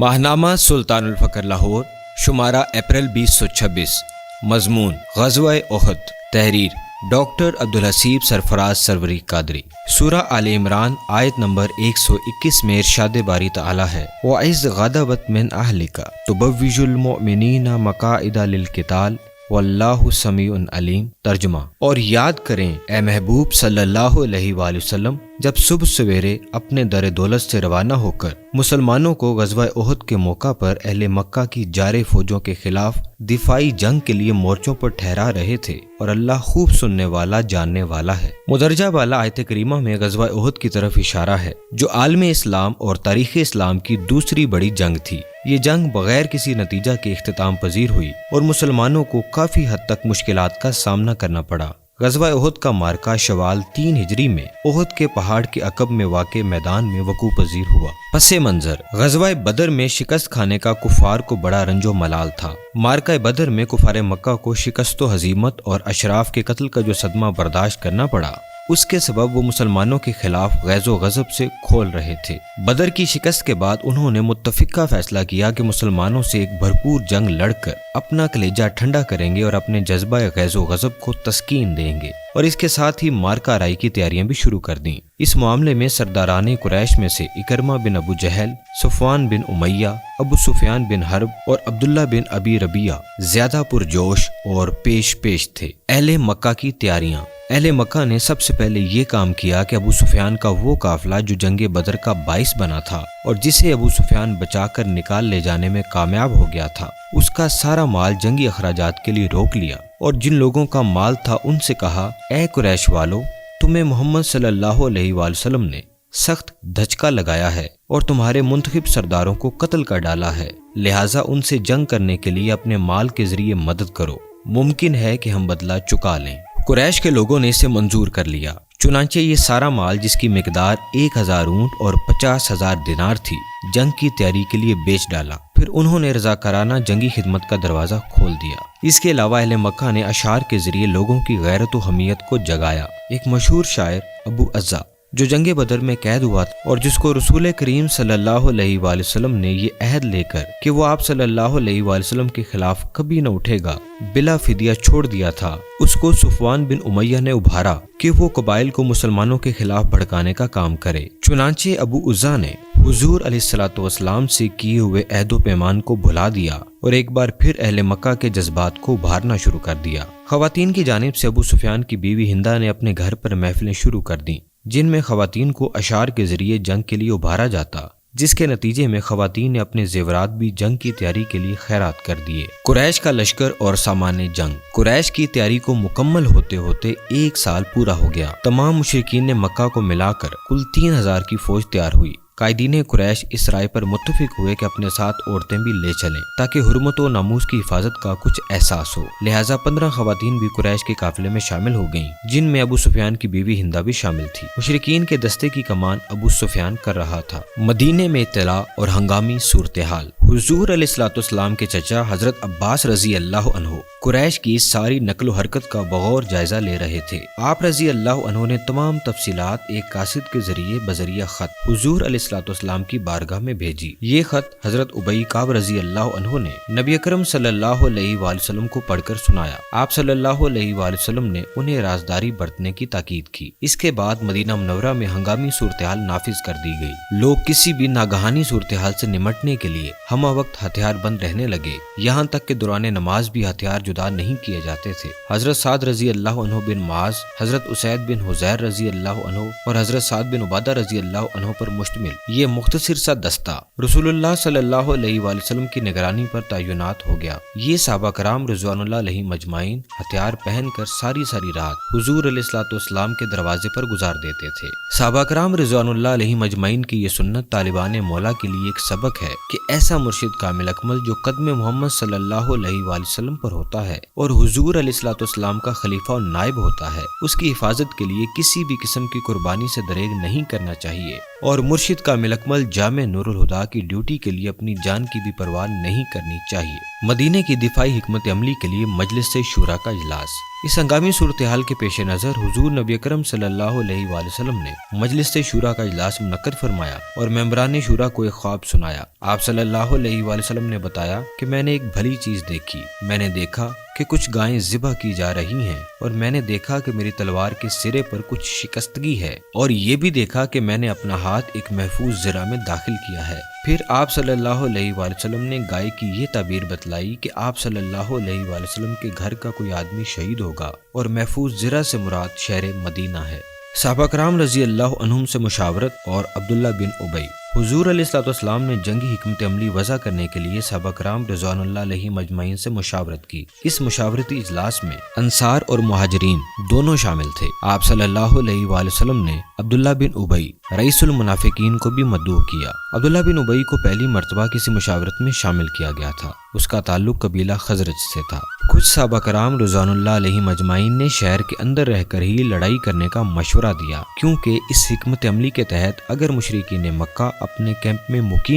ماہنامہ سلطان الفقر Lahore شمارہ April 2026 مضمون غزوہ احد تحریر ڈاکٹر عبدالحسیب سرفراز سروری قادری سورہ آل عمران آیت نمبر 121 میں ارشاد باری تعالی ہے وَإِذْ غَدَوَتْ مِنْ أَهْلِكَ تُبَوِّئُ الْمُؤْمِنِينَ مَقَاعِدَ لِلْقِتَالِ واللہ سمیع علیم۔ ترجمہ: اور یاد کریں اے محبوب صلی اللہ علیہ وآلہ وسلم جب صبح سویرے اپنے در دولت سے روانہ ہو کر مسلمانوں کو غزوہ احد کے موقع پر اہل مکہ کی جارح فوجوں کے خلاف دفاعی جنگ کے لیے مورچوں پر ٹھہرا رہے تھے، اور اللہ خوب سننے والا جاننے والا ہے۔ مدرجہ بالا آیت کریمہ میں غزوہ احد کی طرف اشارہ ہے جو عالم اسلام اور تاریخ اسلام کی دوسری بڑی جنگ تھی۔ یہ جنگ بغیر کسی نتیجہ کے اختتام پذیر ہوئی اور مسلمانوں کو کافی حد تک مشکلات کا سامنا کرنا پڑا۔ غزوہ احد کا معرکہ شوال 3 ہجری میں احد کے پہاڑ کے عقب میں واقع میدان میں وقوع پذیر ہوا۔ پس منظر: غزوہ بدر میں شکست کھانے کا کفار کو بڑا رنج و ملال تھا۔ معرکہ بدر میں کفار مکہ کو شکست و ہزیمت اور اشراف کے قتل کا جو صدمہ برداشت کرنا پڑا، اس کے سبب وہ مسلمانوں کے خلاف غیظ و غضب سے کھول رہے تھے۔ بدر کی شکست کے بعد انہوں نے متفقہ فیصلہ کیا کہ مسلمانوں سے ایک بھرپور جنگ لڑ کر اپنا کلیجہ ٹھنڈا کریں گے اور اپنے جذبہ غیظ و غضب کو تسکین دیں گے، اور اس کے ساتھ ہی مارکہ آرائی کی تیاریاں بھی شروع کر دیں۔ اس معاملے میں سرداران قریش میں سے اکرمہ بن ابو جہل، صفوان بن امیہ، ابو سفیان بن حرب اور عبداللہ بن ابی ربیعہ زیادہ پرجوش اور پیش تھے۔ اہل مکہ کی تیاریاں: اہل مکہ نے سب سے پہلے یہ کام کیا کہ ابو سفیان کا وہ قافلہ جو جنگ بدر کا باعث بنا تھا اور جسے ابو سفیان بچا کر نکال لے جانے میں کامیاب ہو گیا تھا، اس کا سارا مال جنگی اخراجات کے لیے روک لیا، اور جن لوگوں کا مال تھا ان سے کہا اے قریش والو، تمہیں محمد صلی اللہ علیہ وآلہ وسلم نے سخت دھچکا لگایا ہے اور تمہارے منتخب سرداروں کو قتل کر ڈالا ہے، لہٰذا ان سے جنگ کرنے کے لیے اپنے مال کے ذریعے مدد کرو، ممکن ہے کہ ہم بدلہ چکا لیں۔ قریش کے لوگوں نے اسے منظور کر لیا، چنانچہ یہ سارا مال جس کی مقدار 1000 اونٹ اور 50,000 دینار تھی جنگ کی تیاری کے لیے بیچ ڈالا۔ پھر انہوں نے رضاکارانہ جنگی خدمت کا دروازہ کھول دیا۔ اس کے علاوہ اہل مکہ نے اشعار کے ذریعے لوگوں کی غیرت و حمیت کو جگایا۔ ایک مشہور شاعر ابو عزا جو جنگ بدر میں قید ہوا تھا اور جس کو رسول کریم صلی اللہ علیہ وآلہ وسلم نے یہ عہد لے کر کہ وہ آپ صلی اللہ علیہ وآلہ وسلم کے خلاف کبھی نہ اٹھے گا بلا فدیہ چھوڑ دیا تھا، اس کو صفوان بن امیہ نے ابھارا کہ وہ قبائل کو مسلمانوں کے خلاف بھڑکانے کا کام کرے۔ چنانچہ ابو عزا نے حضور علیہ الصلوۃ والسلام سے کیے ہوئے عہد و پیمان کو بھلا دیا اور ایک بار پھر اہل مکہ کے جذبات کو ابھارنا شروع کر دیا۔ خواتین کی جانب سے ابو سفیان کی بیوی ہندہ نے اپنے گھر پر محفلیں شروع کر دیں جن میں خواتین کو اشعار کے ذریعے جنگ کے لیے ابھارا جاتا، جس کے نتیجے میں خواتین نے اپنے زیورات بھی جنگ کی تیاری کے لیے خیرات کر دیے۔ قریش کا لشکر اور سامان جنگ: قریش کی تیاری کو مکمل ہوتے ہوتے 1 سال پورا ہو گیا۔ تمام مشرکین نے مکہ کو ملا کر کل 3000 کی فوج تیار ہوئی۔ قائدین قریش اس رائے پر متفق ہوئے کہ اپنے ساتھ عورتیں بھی لے چلیں تاکہ حرمت و ناموس کی حفاظت کا کچھ احساس ہو، لہٰذا 15 خواتین بھی قریش کے قافلے میں شامل ہو گئیں، جن میں ابو سفیان کی بیوی ہندہ بھی شامل تھی۔ مشرکین کے دستے کی کمان ابو سفیان کر رہا تھا۔ مدینے میں اطلاع اور ہنگامی صورتحال: حضور علیہ الصلوۃ والسلام کے چچا حضرت عباس رضی اللہ عنہ قریش کی ساری نقل و حرکت کا بغور جائزہ لے رہے تھے۔ آپ رضی اللہ عنہ نے تمام تفصیلات ایک قاصد کے ذریعے بذریعہ خط حضور علیہ الصلوۃ والسلام کی بارگاہ میں بھیجی۔ یہ خط حضرت ابی کعب رضی اللہ عنہ نے نبی اکرم صلی اللہ علیہ وآلہ وسلم کو پڑھ کر سنایا۔ آپ صلی اللہ علیہ وآلہ وسلم نے انہیں رازداری برتنے کی تاکید کی۔ اس کے بعد مدینہ منورہ میں ہنگامی صورتحال نافذ کر دی گئی۔ لوگ کسی بھی ناگہانی صورتحال سے نمٹنے کے لیے ہمہ وقت ہتھیار بند رہنے لگے، یہاں تک کہ دوران نماز بھی ہتھیار جدا نہیں کیے جاتے تھے۔ حضرت سعد رضی اللہ عنہ بن معاذ، حضرت اسید بن حضیر رضی اللہ عنہ اور حضرت سعد بن عبادہ رضی اللہ عنہ پر مشتمل یہ مختصر سا دستہ رسول اللہ صلی اللہ علیہ وآلہ وسلم کی نگرانی پر تعینات ہو گیا۔ یہ صحابہ کرام رضوان اللہ علیہ مجمعین ہتھیار پہن کر ساری رات حضور علیہ الصلوۃ والسلام کے دروازے پر گزار دیتے تھے۔ صحابہ کرام رضوان اللہ علیہ مجمعین کی یہ سنت طالبان مولا کے لیے ایک سبق ہے کہ ایسا مرشد کامل اکمل جو قدم محمد صلی اللہ علیہ وآلہ وسلم پر ہوتا ہے اور حضور علیہ الصلوۃ والسلام کا خلیفہ و نائب ہوتا ہے، اس کی حفاظت کے لیے کسی بھی قسم کی قربانی سے دریغ نہیں کرنا چاہیے۔ اور مرشد کامل اکمل جامع نور الہدا کی ڈیوٹی کے لیے اپنی جان کی بھی پرواہ نہیں کرنی چاہیے۔ مدینے کی دفاعی حکمت عملی کے لیے مجلس شورا کا اجلاس۔ اس ہنگامی صورتحال کے پیش نظر حضور نبی اکرم صلی اللہ علیہ وآلہ وسلم نے مجلس شورا کا اجلاس منعقد فرمایا اور ممبران شورا کو ایک خواب سنایا۔ آپ صلی اللہ علیہ وآلہ وسلم نے بتایا کہ میں نے ایک بھلی چیز دیکھی۔ میں نے دیکھا کہ کچھ گائیں ذبح کی جا رہی ہیں اور میں نے دیکھا کہ میری تلوار کے سرے پر کچھ شکستگی ہے، اور یہ بھی دیکھا کہ میں نے اپنا ہاتھ ایک محفوظ زرہ میں داخل کیا ہے۔ پھر آپ صلی اللہ علیہ وآلہ وسلم نے گائے کی یہ تعبیر بتلائی کہ آپ صلی اللہ علیہ وآلہ وسلم کے گھر کا کوئی آدمی شہید ہوگا، اور محفوظ زرہ سے مراد شہر مدینہ ہے۔ صحابہ کرام رضی اللہ عنہم سے مشاورت اور عبداللہ بن ابی۔ حضور علیہ الصلوۃ والسلام نے جنگی حکمت عملی وضع کرنے کے لیے صحابہ کرام رضوان اللہ علیہ مجمعین سے مشاورت کی۔ اس مشاورتی اجلاس میں انصار اور مہاجرین دونوں شامل تھے۔ آپ صلی اللہ علیہ وآلہ وسلم نے عبداللہ بن ابی رئیس المنافقین کو بھی مدعو کیا۔ عبداللہ بن ابی کو پہلی مرتبہ کسی مشاورت میں شامل کیا گیا تھا۔ اس کا تعلق قبیلہ خزرج سے تھا۔ کچھ صحابہ کرام رضوان اللہ علیہ مجمعین نے شہر کے اندر رہ کر ہی لڑائی کرنے کا مشورہ دیا، کیونکہ اس حکمت عملی کے تحت اگر مشرکین مکہ اپنے کیمپ میں مقیم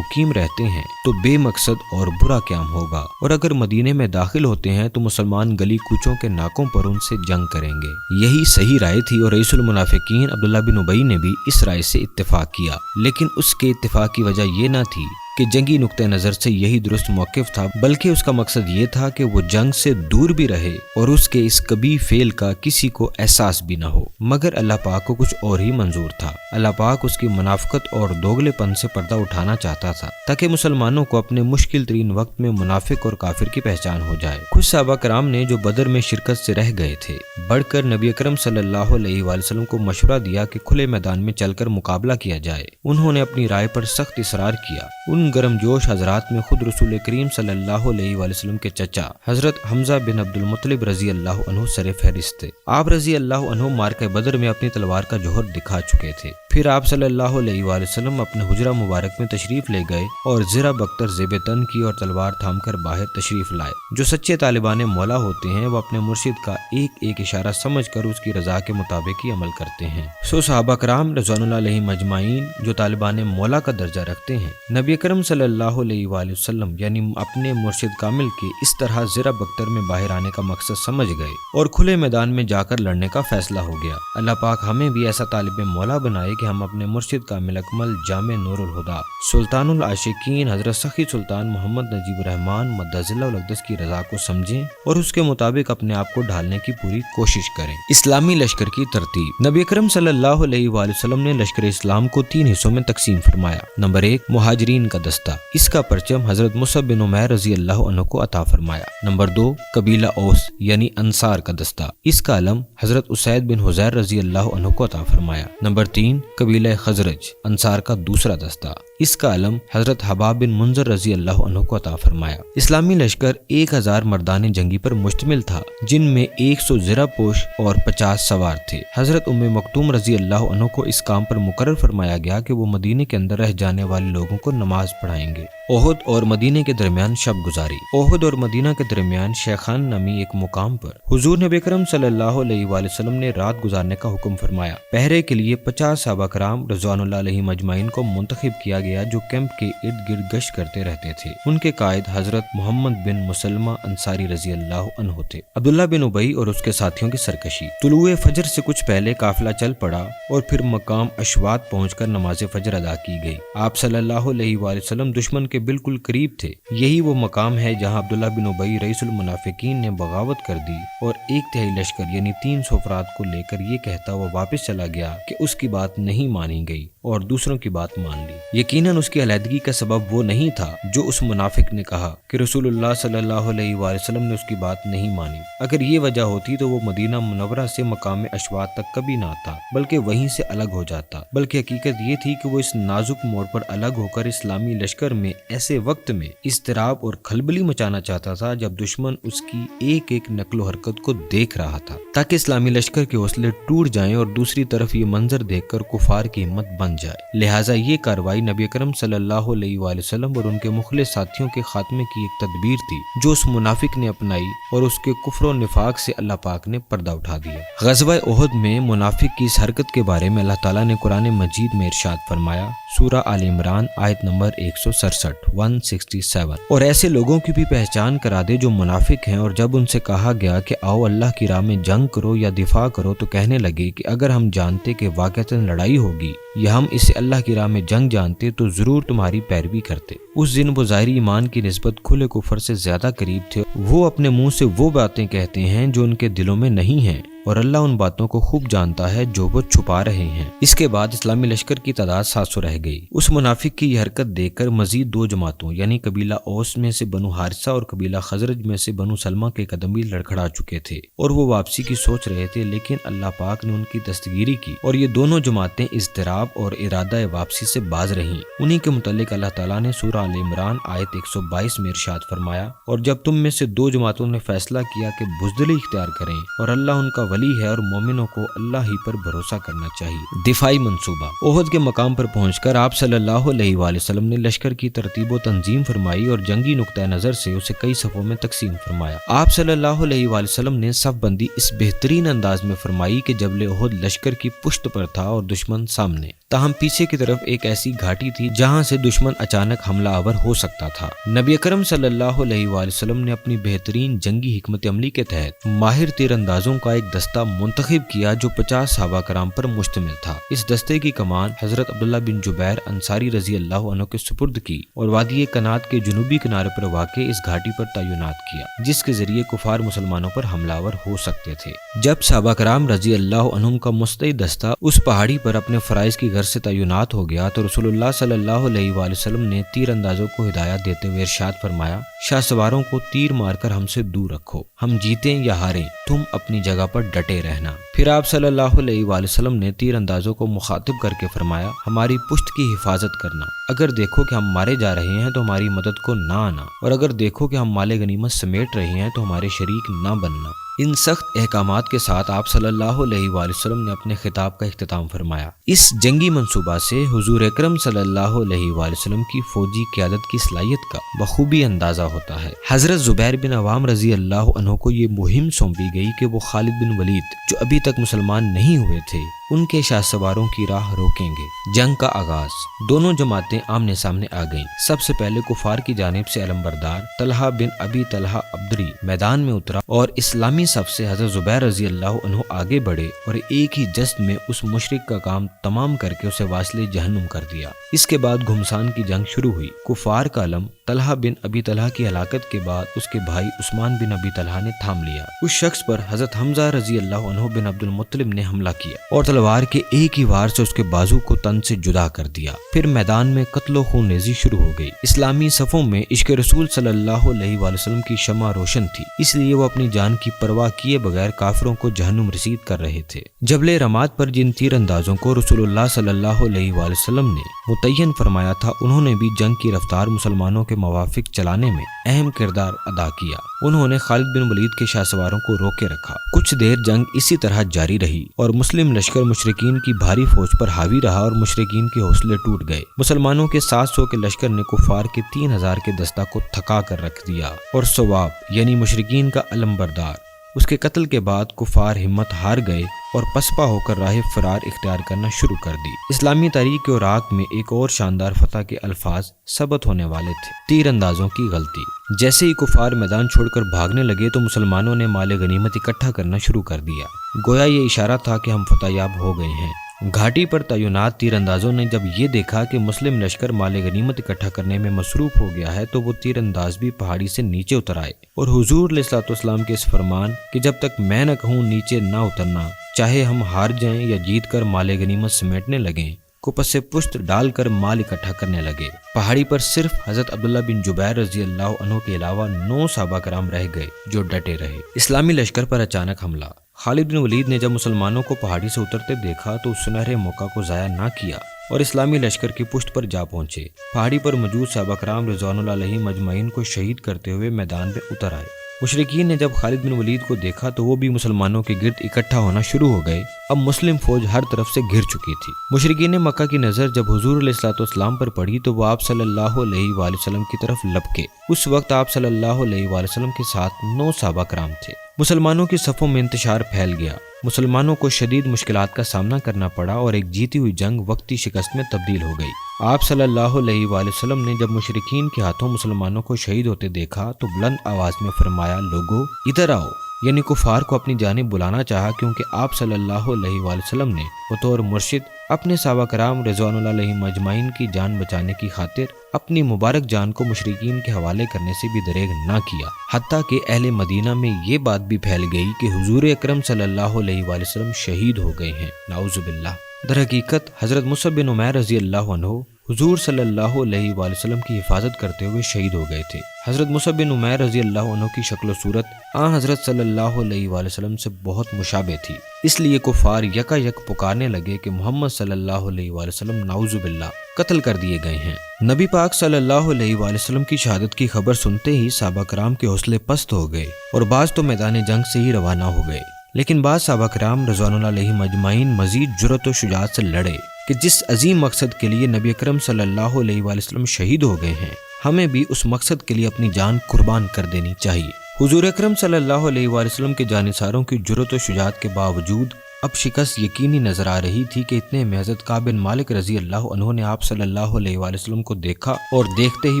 رہتے ہیں تو بے مقصد اور برا قیام ہوگا، اور اگر مدینے میں داخل ہوتے ہیں تو مسلمان گلی کوچوں کے ناکوں پر ان سے جنگ کریں گے۔ یہی صحیح رائے تھی، اور رئیس المنافقین عبداللہ بن ابی نے بھی اس رائے سے اتفاق کیا، لیکن اس کے اتفاق کی وجہ یہ نہ تھی کہ جنگی نقطہ نظر سے یہی درست موقف تھا، بلکہ اس کا مقصد یہ تھا کہ وہ جنگ سے دور بھی رہے اور اس کے اس کبھی فعل کا کسی کو احساس بھی نہ ہو۔ مگر اللہ پاک کو کچھ اور ہی منظور تھا۔ اللہ پاک اس کی منافقت اور دوگلے پن سے پردہ اٹھانا چاہتا تھا، تاکہ مسلمانوں کو اپنے مشکل ترین وقت میں منافق اور کافر کی پہچان ہو جائے۔ کچھ صحابہ کرام نے جو بدر میں شرکت سے رہ گئے تھے بڑھ کر نبی اکرم صلی اللہ علیہ وآلہ وسلم کو مشورہ دیا کہ کھلے میدان میں چل کر مقابلہ کیا جائے۔ انہوں نے اپنی رائے پر سخت اصرار کیا۔ ان گرم جوش حضرات میں خود رسول کریم صلی اللہ علیہ وآلہ وسلم کے چچا حضرت حمزہ بن عبد المطلب رضی اللہ عنہ سر فہرست تھے۔ آپ رضی اللہ عنہ مارکہ بدر میں اپنی تلوار کا جوہر دکھا چکے تھے۔ پھر آپ صلی اللہ علیہ وآلہ وسلم اپنے حجرہ مبارک میں تشریف لے گئے اور زرہ بختر زیب تن کی اور تلوار تھام کر باہر تشریف لائے۔ جو سچے طالبان مولا ہوتے ہیں وہ اپنے مرشد کا ایک ایک اشارہ سمجھ کر اس کی رضا کے مطابق ہی عمل کرتے ہیں۔ صحابہ کرام رضوان اللہ علیہ مجمعین جو طالبان مولا کا درجہ رکھتے ہیں، نبی اکرم صلی اللہ علیہ وآلہ وسلم یعنی اپنے مرشد کامل کے اس طرح زرہ بختر میں باہر آنے کا مقصد سمجھ گئے اور کھلے میدان میں جا کر لڑنے کا فیصلہ ہو گیا۔ اللہ پاک ہمیں بھی ایسا طالب مولا بنائے کہ ہم اپنے مرشد کامل اکمل جامع نور الہدا سلطان العاشقین حضرت سخی سلطان محمد نجیب الرحمن مدظ اللہ الاقدس کی رضا کو سمجھیں اور اس کے مطابق اپنے آپ کو ڈھالنے کی پوری کوشش کریں۔ اسلامی لشکر کی ترتیب۔ نبی اکرم صلی اللہ علیہ وآلہ وسلم نے لشکر اسلام کو 3 حصوں میں تقسیم فرمایا۔ نمبر 1 مہاجرین کا دستہ، اس کا پرچم حضرت مصعب بن عمیر رضی اللہ عنہ کو عطا فرمایا۔ نمبر 2 قبیلہ اوس یعنی انصار کا دستہ، اس کا علم حضرت اسید بن حضیر رضی اللہ عنہ کو عطا فرمایا۔ نمبر 3 قبیلہ خزرج انصار کا دوسرا دستہ، اس کا علم حضرت حباب بن منذر رضی اللہ عنہ کو عطا فرمایا۔ اسلامی لشکر 1000 مردان جنگی پر مشتمل تھا، جن میں 100 زرہ پوش اور 50 سوار تھے۔ حضرت ام مکتوم رضی اللہ عنہ کو اس کام پر مقرر فرمایا گیا کہ وہ مدینے کے اندر رہ جانے والے لوگوں کو نماز پڑھائیں گے۔ احد اور مدینے کے درمیان شب گزاری۔ احد اور مدینہ کے درمیان شیخان نامی ایک مقام پر حضور نبی اکرم صلی اللہ علیہ وآلہ وسلم نے رات گزارنے کا حکم فرمایا۔ پہرے کے لیے 50 صحابہ کرام رضوان اللہ علیہ مجمعین کو منتخب کیا گیا جو کیمپ کے ارد گرد گشت کرتے رہتے تھے۔ ان کے قائد حضرت محمد بن مسلمہ انصاری رضی اللہ عنہ تھے۔ عبداللہ بن ابی اور اس کے ساتھیوں کی سرکشی۔ طلوع فجر سے کچھ پہلے قافلہ چل پڑا اور پھر مقام اشوات پہنچ کر نماز فجر ادا کی گئی۔ آپ صلی اللہ علیہ وآلہ وسلم دشمن کے بالکل قریب تھے۔ یہی وہ مقام ہے جہاں عبداللہ بن ابی رئیس المنافقین نے بغاوت کر دی اور 1/3 لشکر یعنی 300 افراد کو لے کر یہ کہتا وہ واپس چلا گیا کہ اس کی بات نہیں مانی گئی اور دوسروں کی بات مان لی۔ یقیناً اس کی علیحدگی کا سبب وہ نہیں تھا جو اس منافق نے کہا کہ رسول اللہ صلی اللہ علیہ وآلہ وسلم نے اس کی بات نہیں مانی۔ اگر یہ وجہ ہوتی تو وہ مدینہ منورہ سے مقام اشوات تک کبھی نہ آتا بلکہ وہیں سے الگ ہو جاتا۔ بلکہ حقیقت یہ تھی کہ وہ اس نازک موڑ پر الگ ہو کر اسلامی لشکر میں ایسے وقت میں اضطراب اور کھلبلی مچانا چاہتا تھا جب دشمن اس کی ایک ایک نقل و حرکت کو دیکھ رہا تھا، تاکہ اسلامی لشکر کے حوصلے ٹوٹ جائیں اور دوسری طرف یہ منظر دیکھ کر کفار کی ہمت بند مان جائے۔ لہٰذا یہ کارروائی نبی اکرم صلی اللہ علیہ وآلہ وسلم اور ان کے مخلص ساتھیوں کے خاتمے کی ایک تدبیر تھی جو اس منافق نے اپنائی اور اس کے کفر و نفاق سے اللہ پاک نے پردہ اٹھا دیا۔ غزوہ احد میں منافق کی اس حرکت کے بارے میں اللہ تعالیٰ نے قرآن مجید میں ارشاد فرمایا، سورہ آل عمران آیت نمبر 167 اور ایسے لوگوں کی بھی پہچان کرا دے جو منافق ہیں، اور جب ان سے کہا گیا کہ آؤ اللہ کی راہ میں جنگ کرو یا دفاع کرو تو کہنے لگے کہ اگر ہم جانتے کہ واقعتاً لڑائی ہوگی یا ہم اسے اللہ کی راہ میں جنگ جانتے تو ضرور تمہاری پیروی کرتے۔ اس دن وہ ظاہری ایمان کی نسبت کھلے کفر سے زیادہ قریب تھے۔ وہ اپنے منہ سے وہ باتیں کہتے ہیں جو ان کے دلوں میں نہیں ہیں، اور اللہ ان باتوں کو خوب جانتا ہے جو وہ چھپا رہے ہیں۔ اس کے بعد اسلامی لشکر کی تعداد 700 رہ گئی۔ اس منافق کی یہ حرکت دیکھ کر مزید 2 جماعتوں یعنی قبیلہ اوس میں سے بنو حارثہ اور قبیلہ خزرج میں سے بنو سلمہ کے قدم بھی لڑکھڑا چکے تھے اور وہ واپسی کی سوچ رہے تھے، لیکن اللہ پاک نے ان کی دستگیری کی اور یہ دونوں جماعتیں اضطراب اور ارادہ واپسی سے باز رہیں۔ انہی کے متعلق اللہ تعالیٰ نے سورہ آل عمران آیت 122 میں ارشاد فرمایا، اور جب تم میں سے 2 جماعتوں نے فیصلہ کیا کہ بزدلی اختیار کریں اور اللہ ان کا ولی ہے اور مومنوں کو اللہ ہی پر بھروسہ کرنا چاہیے۔ دفاعی منصوبہ۔ احد کے مقام پر پہنچ کر آپ صلی اللہ علیہ وآلہ وسلم نے لشکر کی ترتیب و تنظیم فرمائی اور جنگی نقطہ نظر سے اسے کئی صفوں میں تقسیم فرمایا۔ آپ صلی اللہ علیہ وآلہ وسلم نے صف بندی اس بہترین انداز میں فرمائی کہ جبل احد لشکر کی پشت پر تھا اور دشمن سامنے، تاہم پیچھے کی طرف ایک ایسی گھاٹی تھی جہاں سے دشمن اچانک حملہ آور ہو سکتا تھا۔ نبی اکرم صلی اللہ علیہ وآلہ وسلم نے اپنی بہترین جنگی حکمت عملی کے تحت ماہر تیر اندازوں کا ایک دستہ منتخب کیا جو 50 صحابہ کرام پر مشتمل تھا۔ اس دستے کی کمان حضرت عبداللہ بن جبیر انصاری رضی اللہ عنہ کے سپرد کی اور وادی کنات کے جنوبی کنارے پر واقع اس گھاٹی پر تعینات کیا جس کے ذریعے کفار مسلمانوں پر حملہ آور ہو سکتے تھے۔ جب صحابہ کرام رضی اللہ عنہم کا مستعد دستہ اس پہاڑی پر اپنے فرائض کی غرض سے تعینات ہو گیا تو رسول اللہ صلی اللہ علیہ وآلہ وسلم نے تیر اندازوں کو ہدایت دیتے ہوئے ارشاد فرمایا، شاہ سواروں کو تیر مار کر ہم سے دور رکھو، ہم جیتیں یا ہاریں تم اپنی جگہ پر ڈٹے رہنا۔ پھر آپ صلی اللہ علیہ وآلہ وسلم نے تیر اندازوں کو مخاطب کر کے فرمایا، ہماری پشت کی حفاظت کرنا، اگر دیکھو کہ ہم مارے جا رہے ہیں تو ہماری مدد کو نہ آنا، اور اگر دیکھو کہ ہم مال غنیمت سمیٹ رہے ہیں تو ہمارے شریک نہ بننا۔ ان سخت احکامات کے ساتھ آپ صلی اللہ علیہ وآلہ وسلم نے اپنے خطاب کا اختتام فرمایا۔ اس جنگی منصوبہ سے حضور اکرم صلی اللہ علیہ وآلہ وسلم کی فوجی قیادت کی صلاحیت کا بخوبی اندازہ ہوتا ہے۔ حضرت زبیر بن عوام رضی اللہ عنہ کو یہ مہم سونپی گئی کہ وہ خالد بن ولید جو ابھی تک مسلمان نہیں ہوئے تھے ان کے شاہ سواروں کی راہ روکیں گے۔ جنگ کا آغاز۔ دونوں جماعتیں آمنے سامنے آ گئیں۔ سب سے پہلے کفار کی جانب سے علمبردار طلحہ بن ابی طلحہ عبدری میدان میں اترا اور اسلامی صف سے حضرت زبیر رضی اللہ عنہ آگے بڑھے اور ایک ہی جست میں اس مشرک کا کام تمام کر کے اسے واصل جہنم کر دیا۔ اس کے بعد گھمسان کی جنگ شروع ہوئی۔ کفار کا علم طلحہ بن ابی طلحہ کی ہلاکت کے بعد اس کے بھائی عثمان بن ابی طلحہ نے تھام لیا۔ اس شخص پر حضرت حمزہ رضی اللہ عنہ بن عبد المطلب نے حملہ کیا اور تلوار کے ایک ہی وار سے اس کے بازو کو تن سے جدا کر دیا۔ پھر میدان میں قتل و خون ریزی شروع ہو گئی۔ اسلامی صفوں میں عشق رسول صلی اللہ علیہ وآلہ وسلم کی شمع روشن تھی، اس لیے وہ اپنی جان کی پرواہ کیے بغیر کافروں کو جہنم رسید کر رہے تھے۔ جبل رماد پر جن تیر اندازوں کو رسول اللہ صلی اللہ علیہ وآلہ وسلم نے متعین فرمایا تھا انہوں نے بھی جنگ کی رفتار مسلمانوں کے موافق چلانے میں اہم کردار ادا کیا۔ انہوں نے خالد بن ولید کے شاہ سواروں کو روکے رکھا۔ کچھ دیر جنگ اسی طرح جاری رہی اور مسلم لشکر مشرکین کی بھاری فوج پر حاوی رہا اور مشرکین کے حوصلے ٹوٹ گئے۔ مسلمانوں کے 700 کے لشکر نے کفار کے 3000 کے دستہ کو تھکا کر رکھ دیا اور ثواب یعنی مشرکین کا علمبردار اس کے قتل کے بعد کفار ہمت ہار گئے اور پسپا ہو کر راہ فرار اختیار کرنا شروع کر دی۔ اسلامی تاریخ کے اوراق میں ایک اور شاندار فتح کے الفاظ ثبت ہونے والے تھے۔ تیر اندازوں کی غلطی۔ جیسے ہی کفار میدان چھوڑ کر بھاگنے لگے تو مسلمانوں نے مال غنیمت اکٹھا کرنا شروع کر دیا، گویا یہ اشارہ تھا کہ ہم فتح یاب ہو گئے ہیں۔ گھاٹی پر تعینات تیر اندازوں نے جب یہ دیکھا کہ مسلم لشکر مال غنیمت اکٹھا کرنے میں مصروف ہو گیا ہے تو وہ تیر انداز بھی پہاڑی سے نیچے اتر آئے اور حضور علیہ الصلوۃ والسلام کے اس فرمان کہ جب تک میں نہ کہوں نیچے نہ اترنا، چاہے ہم ہار جائیں یا جیت کر مال غنیمت سمیٹنے لگیں، کو پس پشت ڈال کر مال اکٹھا کرنے لگے۔ پہاڑی پر صرف حضرت عبداللہ بن جبیر رضی اللہ عنہ کے علاوہ 9 صحابہ کرام رہ گئے جو ڈٹے رہے۔ اسلامی لشکر پر اچانک حملہ۔ خالد بن ولید نے جب مسلمانوں کو پہاڑی سے اترتے دیکھا تو اس سنہرے موقع کو ضائع نہ کیا اور اسلامی لشکر کی پشت پر جا پہنچے۔ پہاڑی پر موجود صحابہ کرام رضوان اللہ علیہم اجمعین کو شہید کرتے ہوئے میدان میں اتر آئے۔ مشرکین نے جب خالد بن ولید کو دیکھا تو وہ بھی مسلمانوں کے گرد اکٹھا ہونا شروع ہو گئے۔ اب مسلم فوج ہر طرف سے گھر چکی تھی۔ مشرکین مکہ کی نظر جب حضور علیہ السلام پر پڑی تو وہ آپ صلی اللہ علیہ وآلہ وسلم کی طرف لپکے۔ اس وقت آپ صلی اللہ علیہ وآلہ وسلم کے ساتھ 9 صحابہ کرام تھے۔ مسلمانوں کی صفوں میں انتشار پھیل گیا۔ مسلمانوں کو شدید مشکلات کا سامنا کرنا پڑا اور ایک جیتی ہوئی جنگ وقتی شکست میں تبدیل ہو گئی۔ آپ صلی اللہ علیہ وآلہ وسلم نے جب مشرکین کے ہاتھوں مسلمانوں کو شہید ہوتے دیکھا تو بلند آواز میں فرمایا، لوگو ادھر آؤ، یعنی کفار کو اپنی جانب بلانا چاہا، کیونکہ آپ صلی اللہ علیہ وآلہ وسلم نے بطور مرشد اپنے صحابہ کرام رضوان اللہ علیہم اجمعین کی جان بچانے کی خاطر اپنی مبارک جان کو مشرکین کے حوالے کرنے سے بھی دریغ نہ کیا۔ حتیٰ کہ اہل مدینہ میں یہ بات بھی پھیل گئی کہ حضور اکرم صلی اللہ علیہ وآلہ وسلم شہید ہو گئے ہیں، نعوذ باللہ۔ در حقیقت حضرت مصعب بن عمیر رضی اللہ عنہ حضور صلی اللہ علیہ وآلہ وسلم کی حفاظت کرتے ہوئے شہید ہو گئے تھے۔ حضرت مصعب بن عمیر رضی اللہ عنہ کی شکل و صورت حضرت صلی اللہ علیہ وآلہ وسلم سے بہت مشابہ تھی، اس لیے کفار یکا یک پکارنے لگے کہ محمد صلی اللہ علیہ وآلہ وسلم نعوذ باللہ قتل کر دیے گئے ہیں۔ نبی پاک صلی اللہ علیہ وآلہ وسلم کی شہادت کی خبر سنتے ہی صحابہ کرام کے حوصلے پست ہو گئے اور بعض تو میدان جنگ سے ہی روانہ ہو گئے، لیکن بعض صحابہ کرام رضوان اللہ علیہم اجمعین مزید جرأت و شجاعت سے لڑے کہ جس عظیم مقصد کے لیے نبی اکرم صلی اللہ علیہ وآلہ وسلم شہید ہو گئے ہیں، ہمیں بھی اس مقصد کے لیے اپنی جان قربان کر دینی چاہیے۔ حضور اکرم صلی اللہ علیہ وآلہ وسلم کے جانثاروں کی جرأت و شجاعت کے باوجود اب شکست یقینی نظر آ رہی تھی کہ اتنے میں حضرت کعب بن مالک رضی اللہ عنہ نے آپ صلی اللہ علیہ وآلہ وسلم کو دیکھا اور دیکھتے ہی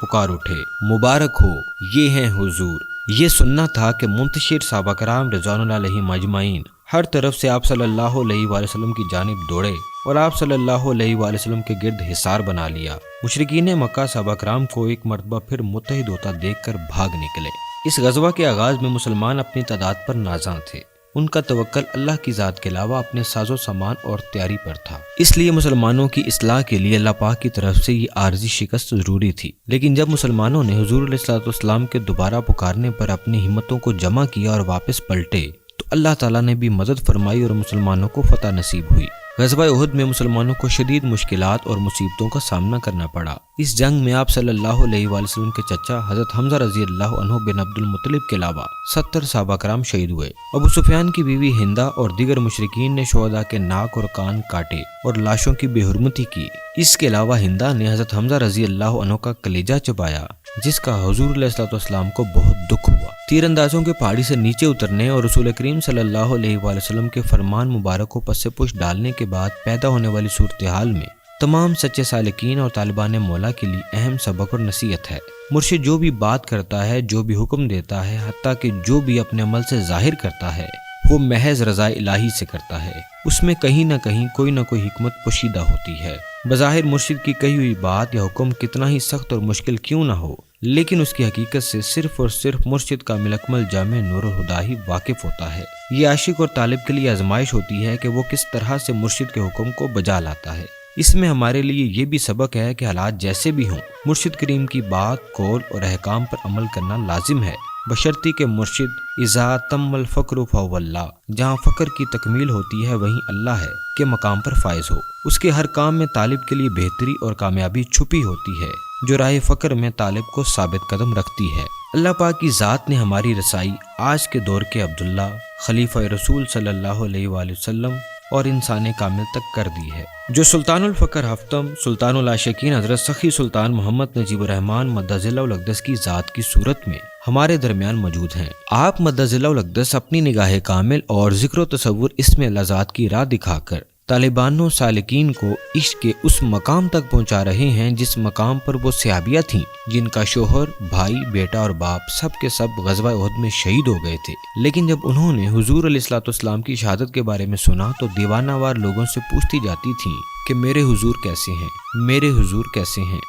پکار اٹھے، مبارک ہو، یہ ہیں حضور۔ یہ سننا تھا کہ منتشر صحابہ کرام رضوان اللہ علیہم اجمعین ہر طرف سے آپ صلی اللہ علیہ وآلہ وسلم کی جانب دوڑے اور آپ صلی اللہ علیہ وآلہ وسلم کے گرد حصار بنا لیا۔ مشرکین مکہ صحابہ کرام کو ایک مرتبہ پھر متحد ہوتا دیکھ کر بھاگ نکلے۔ اس غزوہ کے آغاز میں مسلمان اپنی تعداد پر نازاں تھے، ان کا توکل اللہ کی ذات کے علاوہ اپنے ساز و سامان اور تیاری پر تھا، اس لیے مسلمانوں کی اصلاح کے لیے اللہ پاک کی طرف سے یہ عارضی شکست ضروری تھی۔ لیکن جب مسلمانوں نے حضور علیہ السلام کے دوبارہ پکارنے پر اپنی ہمتوں کو جمع کیا اور واپس پلٹے تو اللہ تعالیٰ نے بھی مدد فرمائی اور مسلمانوں کو فتح نصیب ہوئی۔ غزوہ احد میں مسلمانوں کو شدید مشکلات اور مصیبتوں کا سامنا کرنا پڑا۔ اس جنگ میں آپ صلی اللہ علیہ وآلہ وسلم کے چچا حضرت حمزہ رضی اللہ عنہ بن عبد المطلب کے علاوہ 70 صحابہ کرام شہید ہوئے۔ ابو سفیان کی بیوی ہندہ اور دیگر مشرکین نے شہداء کے ناک اور کان کاٹے اور لاشوں کی بے حرمتی کی۔ اس کے علاوہ ہندہ نے حضرت حمزہ رضی اللہ عنہ کا کلیجہ چبایا، جس کا حضور علیہ السلام کو بہت دکھ ہوا۔ تیر اندازوں کے پہاڑی سے نیچے اترنے اور رسول کریم صلی اللہ علیہ وآلہ وسلم کے فرمان مبارک کو پس پش ڈالنے کے بعد پیدا ہونے والی صورتحال میں تمام سچے سالکین اور طالبان مولا کے لیے اہم سبق اور نصیحت ہے۔ مرشد جو بھی بات کرتا ہے، جو بھی حکم دیتا ہے، حتیٰ کہ جو بھی اپنے عمل سے ظاہر کرتا ہے، وہ محض رضا الہی سے کرتا ہے۔ اس میں کہیں نہ کہیں کوئی نہ کوئی حکمت پوشیدہ ہوتی ہے۔ بظاہر مرشد کی کہی ہوئی بات یا حکم کتنا ہی سخت اور مشکل کیوں نہ ہو، لیکن اس کی حقیقت سے صرف اور صرف مرشد کا ملکمل جامع نور الہدیٰ ہی واقف ہوتا ہے۔ یہ عاشق اور طالب کے لیے آزمائش ہوتی ہے کہ وہ کس طرح سے مرشد کے حکم کو بجا لاتا ہے۔ اس میں ہمارے لیے یہ بھی سبق ہے کہ حالات جیسے بھی ہوں، مرشد کریم کی بات، قول اور احکام پر عمل کرنا لازم ہے، بشرطی کہ مرشد اذا تم الفقر فهو اللہ، جہاں فقر کی تکمیل ہوتی ہے وہیں اللہ ہے کے مقام پر فائز ہو۔ اس کے ہر کام میں طالب کے لیے بہتری اور کامیابی چھپی ہوتی ہے، جو راہ فقر میں طالب کو ثابت قدم رکھتی ہے۔ اللہ پاک کی ذات نے ہماری رسائی آج کے دور کے عبداللہ خلیفہ رسول صلی اللہ علیہ وآلہ وسلم اور انسان کامل تک کر دی ہے، جو سلطان الفقر ہفتم سلطان العاشقین حضرت سخی سلطان محمد نجیب الرحمن مدظ اللہ الاقدس کی ذات کی صورت میں ہمارے درمیان موجود ہیں۔ آپ مدظ اللہ الاقدس اپنی نگاہ کامل اور ذکر و تصور اس میں اللہ ذات کی راہ دکھا کر طالبان و سالکین کو عشق کے اس مقام تک پہنچا رہے ہیں جس مقام پر وہ صحابیہ تھیں جن کا شوہر، بھائی، بیٹا اور باپ سب کے سب غزوہ احد میں شہید ہو گئے تھے۔ لیکن جب انہوں نے حضور علیہ السلام کی شہادت کے بارے میں سنا تو دیوانہ وار لوگوں سے پوچھتی جاتی تھیں کہ میرے حضور کیسے ہیں، میرے حضور کیسے ہیں۔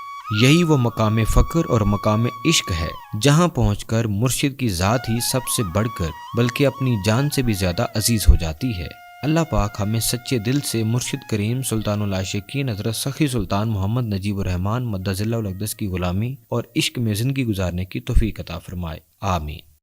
یہی وہ مقام فقر اور مقام عشق ہے جہاں پہنچ کر مرشد کی ذات ہی سب سے بڑھ کر بلکہ اپنی جان سے بھی زیادہ عزیز ہو جاتی ہے۔ اللہ پاک ہمیں سچے دل سے مرشد کریم سلطان العاشقین حضرت سخی سلطان محمد نجیب الرحمن مدظ اللہ الاقدس کی غلامی اور عشق میں زندگی گزارنے کی توفیق عطا فرمائے، آمین۔